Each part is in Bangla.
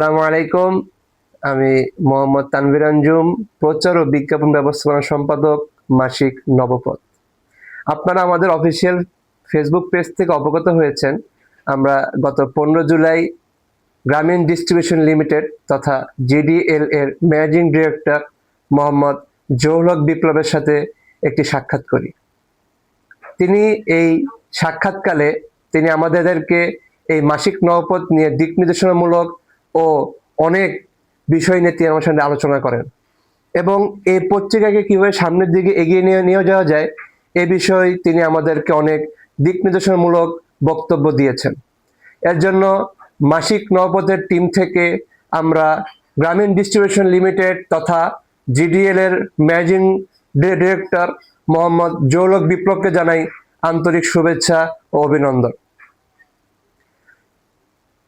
আসসালামু আলাইকুম। আমি মোহাম্মদ তানভীর আঞ্জুম, প্রচার ও বিজ্ঞাপন ব্যবস্থাপনা সম্পাদক, মাসিক নবপথ। আপনারা আমাদের অফিসিয়াল ফেসবুক পেজ থেকে অবগত হয়েছেন। আমরা গত 15 জুলাই গ্রামীণ ডিস্ট্রিবিউশন লিমিটেড তথা জিডিএল এর ম্যানেজিং ডিরেক্টর মোহাম্মদ জহুর হক বিপ্লবের সাথে একটি সাক্ষাৎ করি। তিনি এই সাক্ষাৎকালে তিনি আমাদেরকে এই মাসিক নবপথ নিয়ে দিক নির্দেশনামূলক ও অনেক বিষয় নিয়ে তিনি আমার সঙ্গে আলোচনা করেন এবং এই পত্রিকাকে কিভাবে সামনের দিকে এগিয়ে নিয়ে যাওয়া যায় এ বিষয়ে তিনি আমাদেরকে অনেক দিক নির্দেশনামূলক বক্তব্য দিয়েছেন। এর জন্য মাসিক নবপথের টিম থেকে আমরা গ্রামীণ ডিস্ট্রিবিউশন লিমিটেড তথা জিডিএল এর ম্যানেজিং ডিরেক্টর মোহাম্মদ জহুর হক বিপ্লবকে জানাই আন্তরিক শুভেচ্ছা ও অভিনন্দন।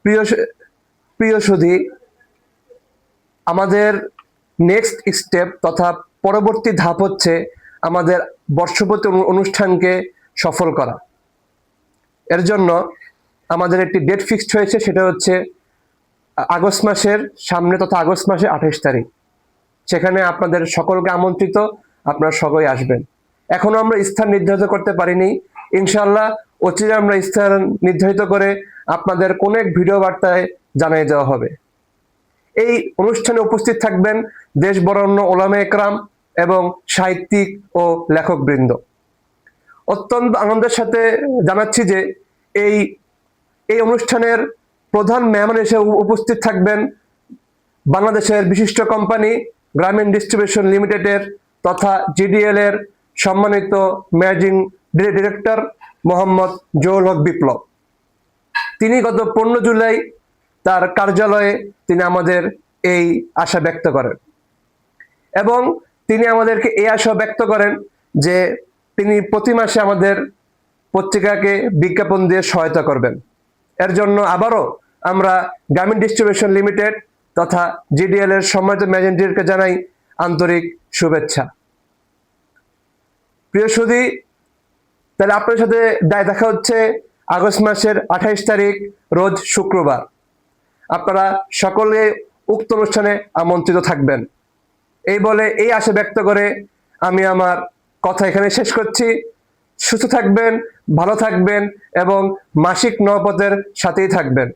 প্রিয় প্রিয় সুধী, আমাদের নেক্সট স্টেপ তথা পরবর্তী ধাপ হচ্ছে আমাদের বর্ষপতি অনুষ্ঠানকে সফল করা। এর জন্য আমাদের একটি ডেট ফিক্সড হয়েছে, সেটা হচ্ছে আগস্ট মাসের সামনে তথা আগস্ট মাসের 28 তারিখ। সেখানে আপনাদের সকলকে আমন্ত্রিত, আপনারা সবাই আসবেন। এখনো আমরা স্থান নির্ধারিত করতে পারিনি, ইনশাআল্লাহ অচিরে আমরা স্থান নির্ধারিত করে আপনাদের কোন এক ভিডিও বার্তায় জানিয়ে দেওয়া হবে। এই অনুষ্ঠানে উপস্থিত থাকবেন দেশ বরেণ্য ওলামা একরাম এবং সাহিত্যিক ও লেখকবৃন্দ। অত্যন্ত আনন্দের সাথে জানাচ্ছি যে এই এই অনুষ্ঠানের প্রধান মেহমান হিসেবে উপস্থিত থাকবেন বাংলাদেশের বিশিষ্ট কোম্পানি গ্রামীণ ডিস্ট্রিবিউশন লিমিটেডের তথা জিডিএল এর সম্মানিত ম্যানেজিং ডিরেক্টর মোহাম্মদ জহুর হক বিপ্লব। তিনি গত 15 জুলাই তার কার্যালয়ে তিনি আমাদের এই আশা ব্যক্ত করেন এবং তিনি আমাদেরকে এই আশা ব্যক্ত করেন যে তিনি প্রতি মাসে আমাদের পত্রিকাকে বিজ্ঞাপন দিয়ে সহায়তা করবেন। এর জন্য আবারও আমরা গ্রামীণ ডিস্ট্রিবিউশন লিমিটেড তথা জিডিএল এর সম্মানিত ম্যানেজিং ডিরেক্টরকে জানাই আন্তরিক শুভেচ্ছা। প্রিয় সুধী, তাহলে আপনার সাথে দেখা হচ্ছে আগস্ট মাসের 28 তারিখ রোজ শুক্রবার। আপনারা সকলে উক্ত অনুষ্ঠানে আমন্ত্রিত থাকবেন। এই বলে এই আশা ব্যক্ত করে আমি আমার কথা এখানে শেষ করছি। সুস্থ থাকবেন, ভালো থাকবেন এবং মাসিক নবপথের সাথেই থাকবেন।